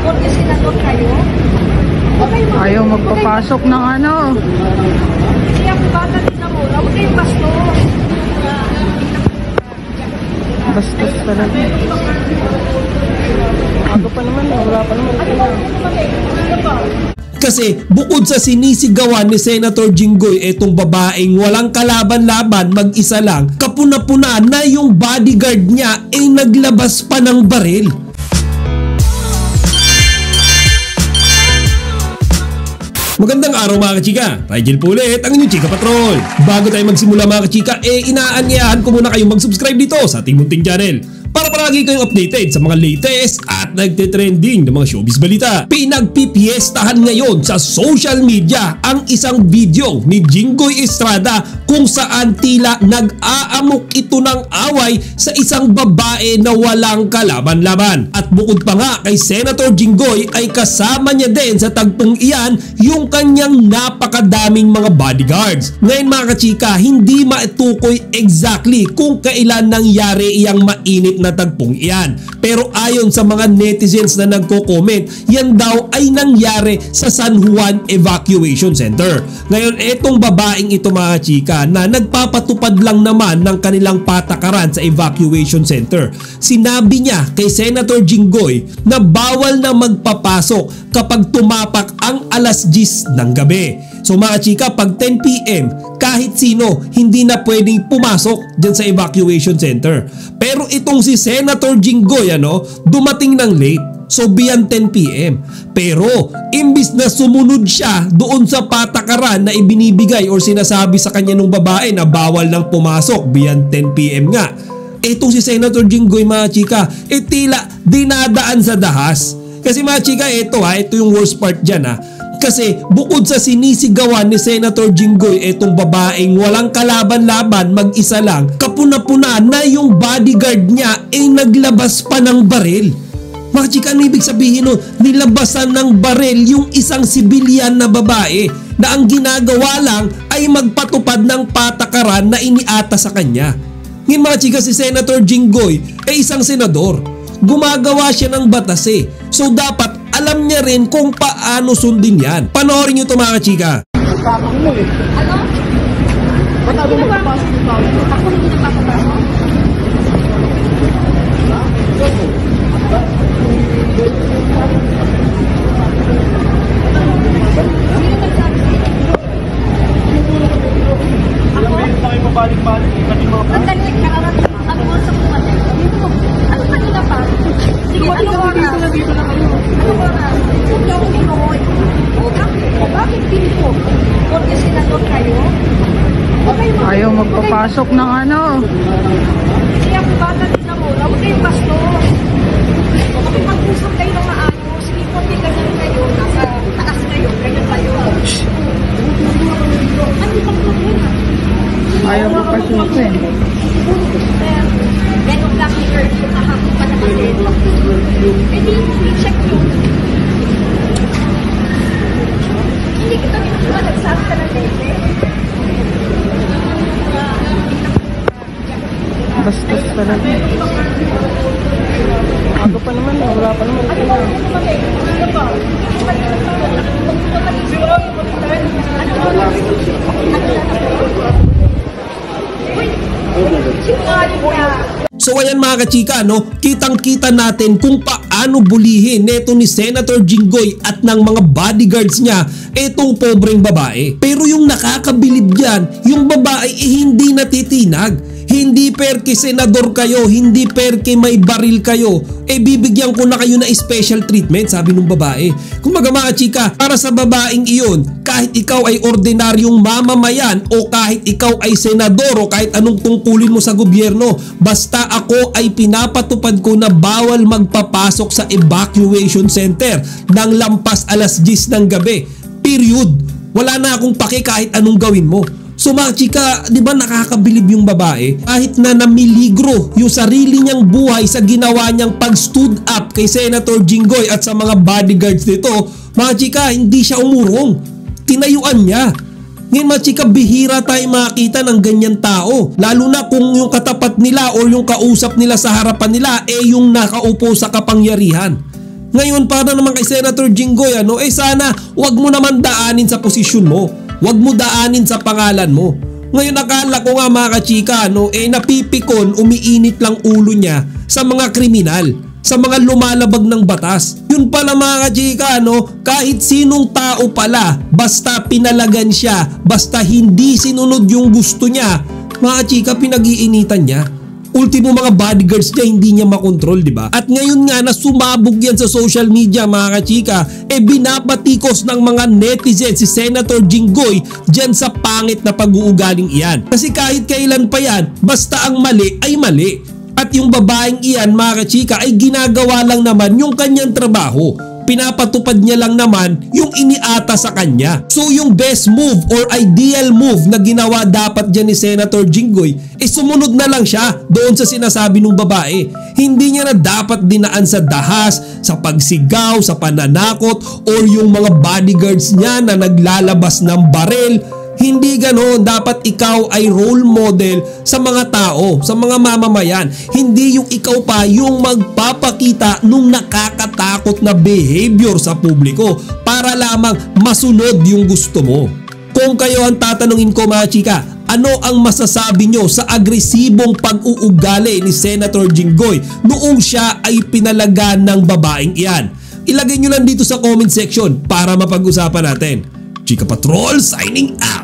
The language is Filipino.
Porque senador kayo. Ayaw magpapasok ng ano. Kaya ang bata din ako, huwag kayong bastos. Bastos talaga. Ako pa naman, wala pa naman. Kasi bukod sa sinisigawan ni Senator Jinggoy etong babaeng walang kalaban-laban mag-isa lang, kapuna-puna na yung bodyguard niya ay naglabas pa ng baril. Magandang araw mga kachika, Rigel po ulit ang inyong Chika Patrol. Bago tayo magsimula mga kachika, inaanyayahan ko muna kayong mag-subscribe dito sa ating munting channel para palagi kayong updated sa mga latest at nagtitrending na mga showbiz balita. Pinagpipiestahan ngayon sa social media ang isang video ni Jinggoy Estrada kung saan tila nag-aamok ito ng away sa isang babae na walang kalaban-laban. At bukod pa nga kay Senator Jinggoy ay kasama niya din sa tagpong iyan yung kanyang napakadaming mga bodyguards. Ngayon mga kachika, hindi maitukoy exactly kung kailan nangyari iyang mainit na tagpong iyan. Pero ayon sa mga netizens na nagko-comment, yan daw ay nangyari sa San Juan Evacuation Center. Ngayon etong babaeng ito mga chika na nagpapatupad lang naman ng kanilang patakaran sa evacuation center, sinabi niya kay Senator Jinggoy na bawal na magpapasok kapag tumapak ang alas 10 ng gabi. So mga chika, pag 10 PM kahit sino hindi na pwedeng pumasok dyan sa evacuation center. Pero itong si Senator Jinggoy dumating ng late. So beyond 10 PM. Pero imbis na sumunod siya doon sa patakaran na ibinibigay or sinasabi sa kanya ng babae na bawal nang pumasok beyond 10 PM nga, itong si Senator Jinggoy mga chika, tila dinadaan sa dahas. Kasi mga chika, ito yung worst part dyan Kasi bukod sa sinisigawan ni Senator Jinggoy etong babaeng walang kalaban-laban mag-isa lang, kapuna-puna na yung bodyguard niya ay naglabas pa ng baril. Mga chika, ano ibig sabihin nilabasan ng baril yung isang sibilyan na babae na ang ginagawa lang ay magpatupad ng patakaran na iniata sa kanya. Ngayon mga chika, si Senator Jinggoy ay isang senador. Gumagawa siya ng batas So dapat alam niya rin kung paano sundin yan. Panoorin niyo ito mga chika. Ano? Ba't ako magpapasok ng tao? Ako hindi napapapasok. Pabalik-balik, Sandali, kararating ang oras ng pumatay. Ano kanina pa? Sige, ano oras? dito na kayo. Ano oras? Huwag niyo akong inuoy. Bakit dito? Porque senador kayo? Ayaw magpapasok ng ano. Kaya ang bata din ako, huwag kayong bastos. Makipag-usap kayo ng maayos. Hindi po ganyan kayo, nasa taas kayo, ganyan kayo. Ano bang problema? Ayaw magpapasok Ganong black liquor yung kahapon pa na kasi. Pwede i-check nyo. Hindi kita pinagawa, nagsabi ka ng lete. Bastos talaga. Ako pa naman, wala pa naman. Ano ba? Ano ba? So ayan mga kachika, kitang-kita natin kung paano bulihin neto ni Senator Jinggoy at ng mga bodyguards niya etong pobreng babae. Pero yung nakakabilib dyan, yung babae hindi natitinag. Hindi perke senador kayo, hindi perke may baril kayo, bibigyan ko na kayo na special treatment, sabi ng babae. Kumbaga mga chika, para sa babaeng iyon, kahit ikaw ay ordinaryong mamamayan o kahit ikaw ay senador o kahit anong tungkulin mo sa gobyerno, basta ako ay pinapatupad ko na bawal magpapasok sa evacuation center ng lampas alas 10 ng gabi. Period. Wala na akong pake kahit anong gawin mo. So mga chika, di ba nakakabilib yung babae? Kahit na namiligro yung sarili niyang buhay sa ginawa niyang pag-stood up kay Senator Jinggoy at sa mga bodyguards nito, mga chika, hindi siya umurong. Tinayuan niya. Ngayon mga chika, bihira tayo makita ng ganyan tao. Lalo na kung yung katapat nila o yung kausap nila sa harapan nila yung nakaupo sa kapangyarihan. Ngayon para naman kay Senator Jinggoy, sana wag mo naman daanin sa posisyon mo. Wag mo daanin sa pangalan mo. Ngayon akala ko nga mga kachika, napipikon, umiinit lang ulo niya sa mga kriminal, sa mga lumalabag ng batas. Yun pala mga kachika, kahit sinong tao pala, basta pinalagan siya, basta hindi sinunod yung gusto niya, mga kachika, pinag-iinitan niya. Ultimo mga bodyguards niya hindi niya makontrol, di ba? At ngayon nga na sumabog yan sa social media mga kachika, binabatikos ng mga netizens si Senator Jinggoy dyan sa pangit na pag-uugaling iyan. Kasi kahit kailan pa yan, basta ang mali ay mali. At yung babaeng iyan mga kachika ay ginagawa lang naman yung kanyang trabaho. Pinapatupad niya lang naman yung iniata sa kanya. So yung best move or ideal move na ginawa dapat dyan ni Senator Jinggoy sumunod na lang siya doon sa sinasabi ng babae. Hindi niya na dapat dinaan sa dahas, sa pagsigaw, sa pananakot or yung mga bodyguards niya na naglalabas ng barel. Hindi ganon, dapat ikaw ay role model sa mga tao, sa mga mamamayan. Hindi yung ikaw pa yung magpapakita nung nakakatakot na behavior sa publiko para lamang masunod yung gusto mo. Kung kayo ang tatanungin ko mga chika, ano ang masasabi nyo sa agresibong pag-uugali ni Senator Jinggoy noong siya ay pinalagan ng babaeng iyan? Ilagay nyo lang dito sa comment section para mapag-usapan natin. Chika Patrol signing out!